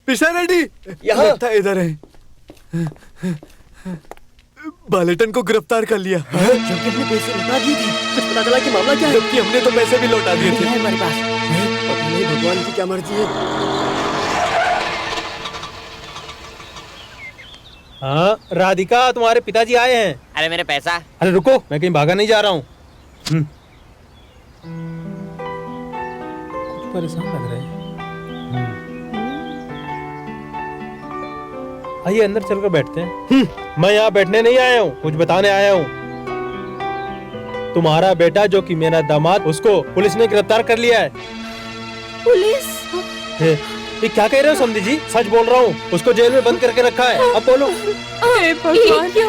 पिशारेड्डी यहाँ लगता इधर है। बालेटन को गिरफ्तार कर लिया। जबकि हमने पैसे लौटा दिए थे। कुछ पता चला कि मामला क्या है? जबकि हमने तो पैसे भी लौटा दिए थे। हमारे पास पता नहीं भगवान की क्या मर्जी है। हाँ राधिका, तुम्हारे पिताजी आए हैं। अरे मेरे पैसा। अरे रुको, मैं कहीं भागा नहीं जा रहा हूँ। कुछ परेशान लग रहे हैं। आइए अंदर चलकर बैठते हैं। मैं यहाँ बैठने नहीं आया हूँ, कुछ बताने आया हूँ। तुम्हारा बेटा जो कि मेरा दामाद, उसको पुलिस ने गिरफ्तार कर लिया है। पुलिस? ये क्या कह रहे हो समधी जी? सच बोल रहा हूँ, उसको जेल में बंद करके रखा है। अब बोलो।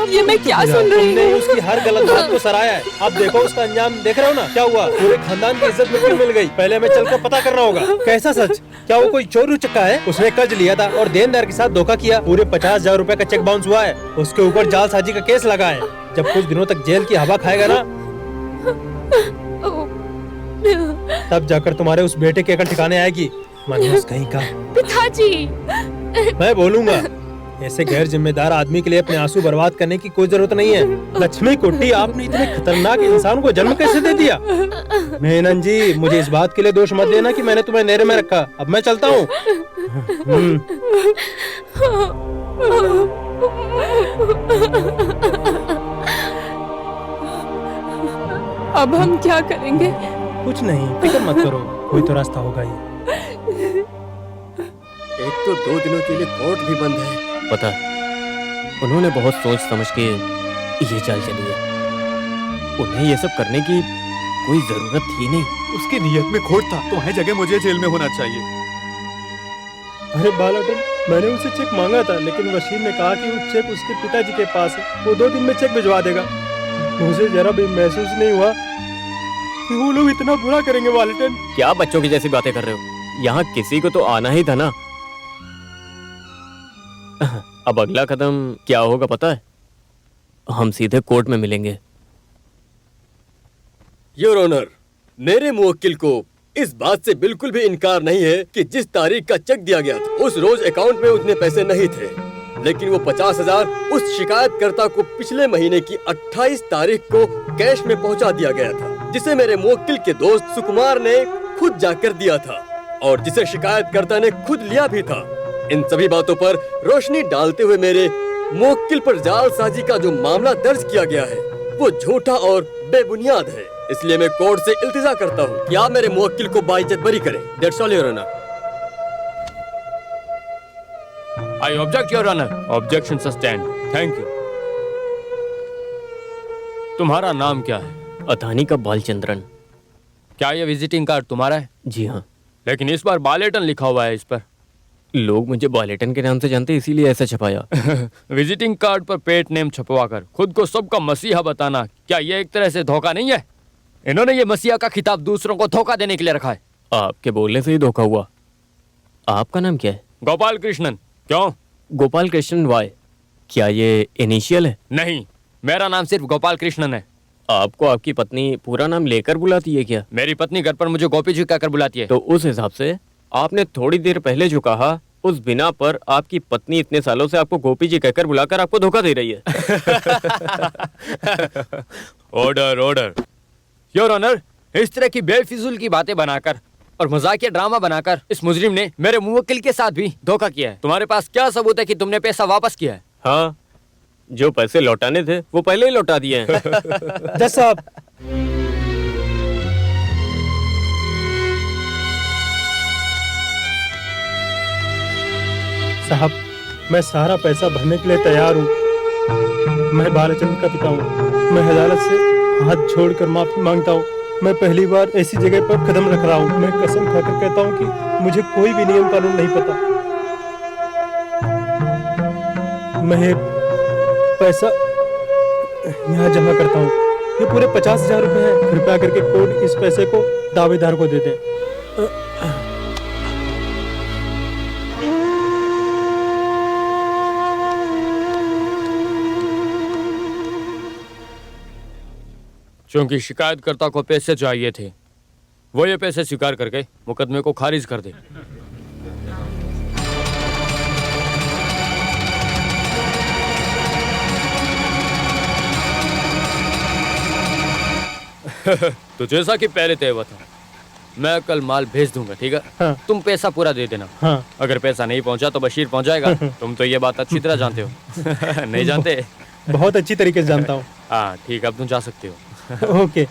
ये मैं क्या सुन रही तुमने हूँ? उसकी हर गलत बात को सराहा है। अब देखो उसका अंजाम देख रहे हो ना, क्या हुआ? पूरे खानदान की इज्जत मिट्टी मिल गई। पहले हमें चलकर पता करना होगा। कैसा सच? क्या वो कोई चोर उचक्का है? उसने कर्ज लिया था और देनदार के साथ धोखा किया। पूरे 50,000 रूपए का चेक बाउंस हुआ है। उसके ऊपर जालसाजी का केस लगा है। जब कुछ दिनों तक जेल की हवा खाएगा ना, तब जाकर तुम्हारे उस बेटे की अकल ठिकाने आएगी। मनहूस कहीं का। पिताजी, मैं बोलूंगा। ऐसे गैर जिम्मेदार आदमी के लिए अपने आंसू बर्बाद करने की कोई जरूरत नहीं है। लक्ष्मी कुट्टी, आपने इतने खतरनाक इंसान को जन्म कैसे दे दिया? मेनन जी, मुझे इस बात के लिए दोष मत देना कि मैंने तुम्हें नेरे में रखा। अब मैं चलता हूँ। अब हम क्या करेंगे? कुछ नहीं, फिक्र मत करो, कोई तो रास्ता होगा ही। एक तो 2 दिनों के लिए कोर्ट भी बंद है। पता, उन्होंने बहुत सोच समझ के ये चाल चली है। उन्हें ये सब करने की कोई जरूरत थी नहीं। उसकी नीयत में खोट था। तुम्हारी जगह मुझे जेल में होना चाहिए। अरे बालाटन, मैंने उनसे चेक मांगा था, लेकिन वसीम ने कहा कि वो चेक उसके पिताजी के पास है, वो 2 दिन में चेक भिजवा देगा। मुझे जरा भी महसूस नहीं हुआ कि वो लोग इतना बुरा करेंगे। बालाटन, क्या बच्चों की जैसी बातें कर रहे हो? यहाँ किसी को तो आना ही था ना। अब अगला कदम क्या होगा पता है? हम सीधे कोर्ट में मिलेंगे। योर ऑनर, मेरे मुवक्किल को इस बात से बिल्कुल भी इनकार नहीं है कि जिस तारीख का चेक दिया गया था, उस रोज अकाउंट में उतने पैसे नहीं थे, लेकिन वो 50,000 उस शिकायतकर्ता को पिछले महीने की 28 तारीख को कैश में पहुंचा दिया गया था, जिसे मेरे मुवक्किल के दोस्त सुकुमार ने खुद जाकर दिया था और जिसे शिकायतकर्ता ने खुद लिया भी था। इन सभी बातों पर रोशनी डालते हुए मेरे मुवक्किल पर जालसाजी का जो मामला दर्ज किया गया है, वो झूठा और बेबुनियाद है। इसलिए मैं कोर्ट से इल्तिजा करता हूँ कि आप मेरे मुवक्किल को बाइज्जत बरी करें। That's all your honour. I object, Your Honor. Objection sustained. Thank you. तुम्हारा नाम क्या है? अथानी का बालचंद्रन। क्या ये विजिटिंग कार्ड तुम्हारा है? जी हाँ। लेकिन इस बार बालेटन लिखा हुआ है इस पर। लोग मुझे बालेटन के नाम से जानते, इसीलिए ऐसा छपाया। विजिटिंग कार्ड पर पेट नेम छपवाकर खुद को सबका मसीहा बताना, क्या ये एक तरह से धोखा नहीं है? इन्होंने ये मसीहा का खिताब दूसरों को धोखा देने के लिए रखा है। आपके बोलने से ही धोखा हुआ। आपका नाम क्या है? गोपाल कृष्णन। क्यों? गोपाल कृष्णन वाई। क्या ये इनिशियल है? नहीं, मेरा नाम सिर्फ गोपाल कृष्णन है। आपको आपकी पत्नी पूरा नाम लेकर बुलाती है क्या? मेरी पत्नी घर पर मुझे गोपी जी कहकर बुलाती है। तो उस हिसाब से आपने थोड़ी देर पहले जो कहा, उस बिना पर आपकी पत्नी इतने सालों से आपको गोपी जी कहकर बुलाकर आपको धोखा दे रही है। Order order. योर ऑनर, इस तरह की बेफिजूल की बातें बनाकर और मजाकिया ड्रामा बनाकर इस मुजरिम ने मेरे मुवक्किल के साथ भी धोखा किया है। तुम्हारे पास क्या सबूत है कि तुमने पैसा वापस किया है? हाँ, जो पैसे लौटाने थे वो पहले ही लौटा दिए हैं। जज साहब, साहब, मैं सारा पैसा भरने के लिए तैयार हूँ। मैं बालचंद्र का पिता हूँ। मैं अदालत से हाथ जोड़कर माफी मांगता हूँ। मैं पहली बार ऐसी जगह पर कदम रख रहा हूँ। मैं कसम खाकर कहता हूँ कि मुझे कोई भी नियम कानून नहीं पता। मैं पैसा यहाँ जमा करता हूँ। ये पूरे 50,000 रुपए हैं। कृपया करके कोर्ट इस पैसे को दावेदार को दे दें। क्योंकि शिकायतकर्ता को पैसे चाहिए थे, वो ये पैसे स्वीकार करके मुकदमे को खारिज कर दे। तो जैसा कि पहले तय हुआ था, मैं कल माल भेज दूंगा, ठीक है? हाँ। तुम पैसा पूरा दे देना। हाँ। अगर पैसा नहीं पहुंचा तो बशीर पहुंचाएगा। तुम तो ये बात अच्छी तरह जानते हो। नहीं जानते? बहुत अच्छी तरीके से जानता हूँ। हाँ ठीक, अब तुम जा सकते हो। ओके।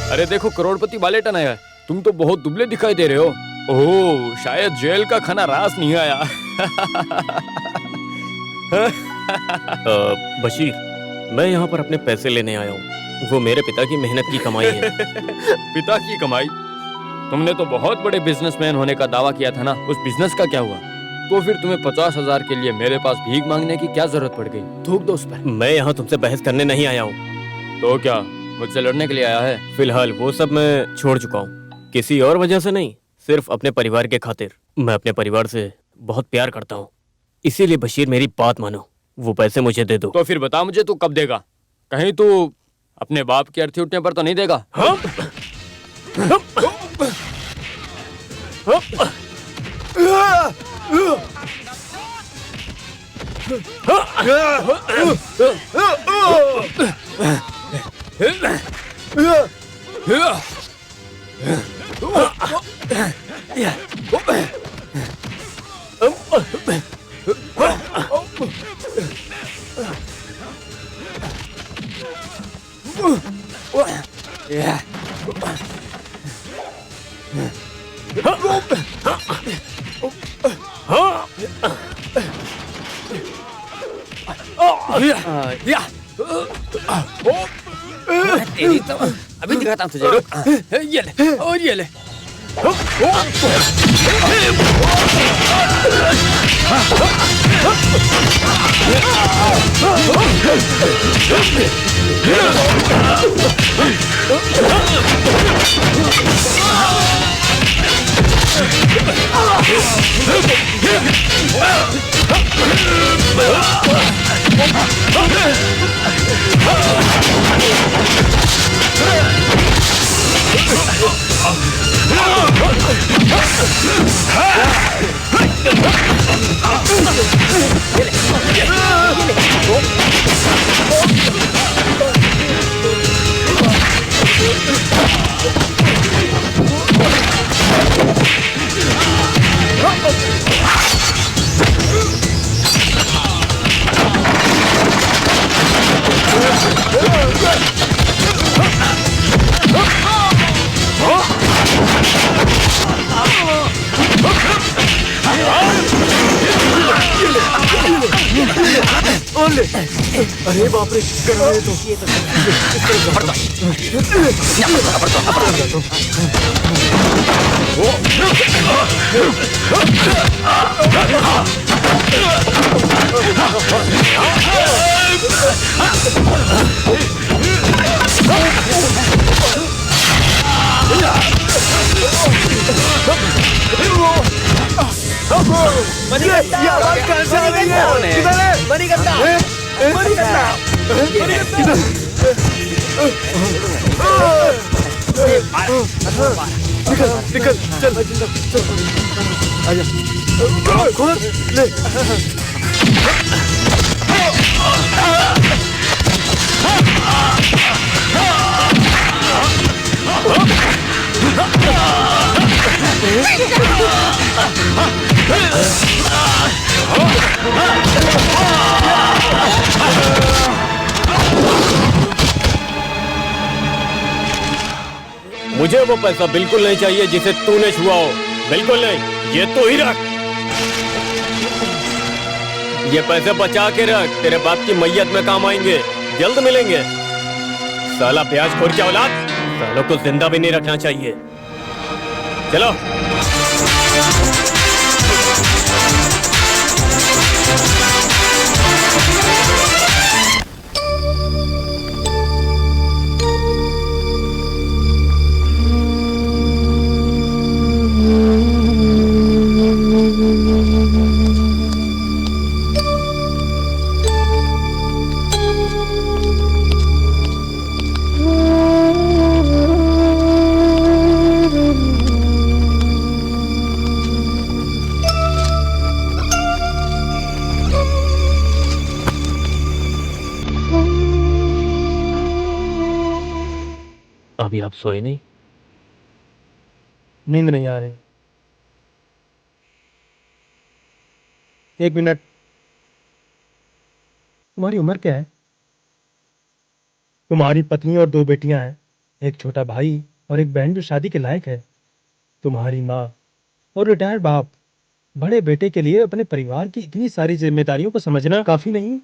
अरे देखो, करोड़पति बालेटन आया है। तुम तो बहुत दुबले दिखाई दे रहे हो। ओह, शायद जेल का खाना रास नहीं आया। बशीर, मैं यहाँ पर अपने पैसे लेने आया हूँ। वो मेरे पिता की मेहनत की कमाई है। पिता की कमाई? तुमने तो बहुत बड़े बिजनेसमैन होने का दावा किया था ना, उस बिजनेस का क्या हुआ? तो फिर तुम्हें 50,000 के लिए मेरे पास भीख मांगने की क्या जरूरत पड़ गई? थूक दो उस पर। मैं यहाँ तुमसे बहस करने नहीं आया हूँ। तो क्या मुझसे लड़ने के लिए आया है? फिलहाल वो सब मैं छोड़ चुका हूँ, किसी और वजह से नहीं, सिर्फ अपने परिवार के खातिर। मैं अपने परिवार से बहुत प्यार करता हूँ, इसीलिए बशीर मेरी बात मानो, वो पैसे मुझे दे दो। तो फिर बता मुझे, तू कब देगा? कहीं तू अपने बाप की अर्थी उठने पर तो नहीं देगा? हाँ? तेरी तो अभी दिखाता हूँ तुझे। रुक, ये ले और ये ले। अरे बाप रे, कर रहे तो ये आवाज कहाँ से आ रही है? किधर है? मणिकंदा, मणिकंदा, मणिकंदा। निकल, चल, आजा, खोल, ले। मुझे वो पैसा बिल्कुल नहीं चाहिए जिसे तूने छुआ हो, बिल्कुल नहीं। ये तू ही रख, ये पैसे बचा के रख, तेरे बाप की मैयत में काम आएंगे, जल्द मिलेंगे। साला ब्याजखोर की औलाद, सालों को जिंदा भी नहीं रखना चाहिए। चलो। अभी आप सोए नहीं? नींद नहीं आ रही। एक मिनट, तुम्हारी उम्र क्या है? तुम्हारी पत्नी और 2 बेटियां हैं, एक छोटा भाई और एक बहन जो शादी के लायक है। तुम्हारी माँ और रिटायर्ड बाप। बड़े बेटे के लिए अपने परिवार की इतनी सारी जिम्मेदारियों को समझना काफी नहीं?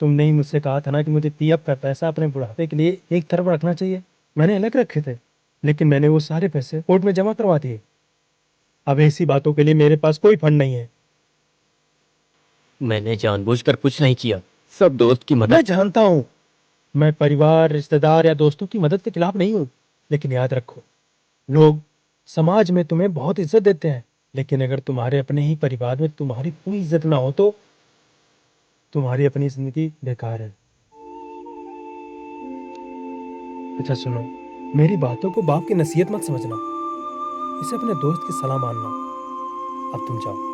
तुमने ही मुझसे कहा था ना कि मुझे पीएफ का पैसा अपने बुढ़ापे के लिए एक तरफ रखना चाहिए। मैंने अलग रखे थे, लेकिन मैंने वो सारे पैसे कोर्ट में जमा करवा दिए। अब ऐसी बातों के लिए मेरे पास कोई फंड नहीं है। मैंने जानबूझकर कुछ नहीं किया, सब दोस्त की मैं मदद। जानता हूं, मैं परिवार, रिश्तेदार या दोस्तों की मदद के खिलाफ नहीं हूं, लेकिन याद रखो, लोग समाज में तुम्हें बहुत इज्जत देते हैं, लेकिन अगर तुम्हारे अपने ही परिवार में तुम्हारी कोई इज्जत ना हो तो तुम्हारी अपनी जिंदगी बेकार है। अच्छा सुनो, मेरी बातों को बाप की नसीहत मत समझना, इसे अपने दोस्त की सलाह मानना। अब तुम जाओ।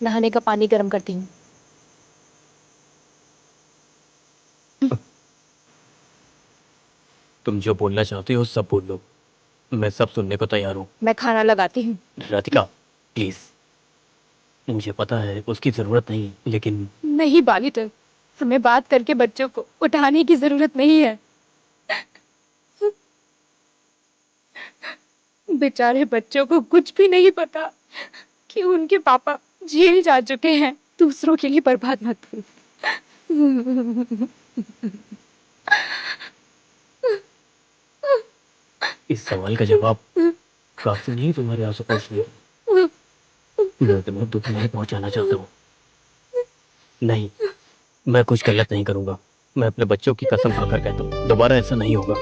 नहाने का पानी गर्म करती हूँ। तुम जो बोलना चाहते हो सब बोल लो, मैं सब सुनने को तैयार हूँ। मैं खाना लगाती हूँ। राधिका प्लीज, मुझे पता है उसकी जरूरत नहीं, लेकिन नहीं बालिटर, हमें बात करके बच्चों को उठाने की जरूरत नहीं है। बेचारे बच्चों को कुछ भी नहीं पता कि उनके पापा जेल जा चुके हैं। दूसरों के लिए बर्बाद मत करो। इस सवाल का जवाब काफी नहीं तुम्हारे आंसू पोंछने की। मैं तुम्हें दुख नहीं पहुंचाना चाहता हूँ। नहीं, मैं कुछ गलत नहीं करूंगा। मैं अपने बच्चों की कसम खाकर कहता हूँ, दोबारा ऐसा नहीं होगा।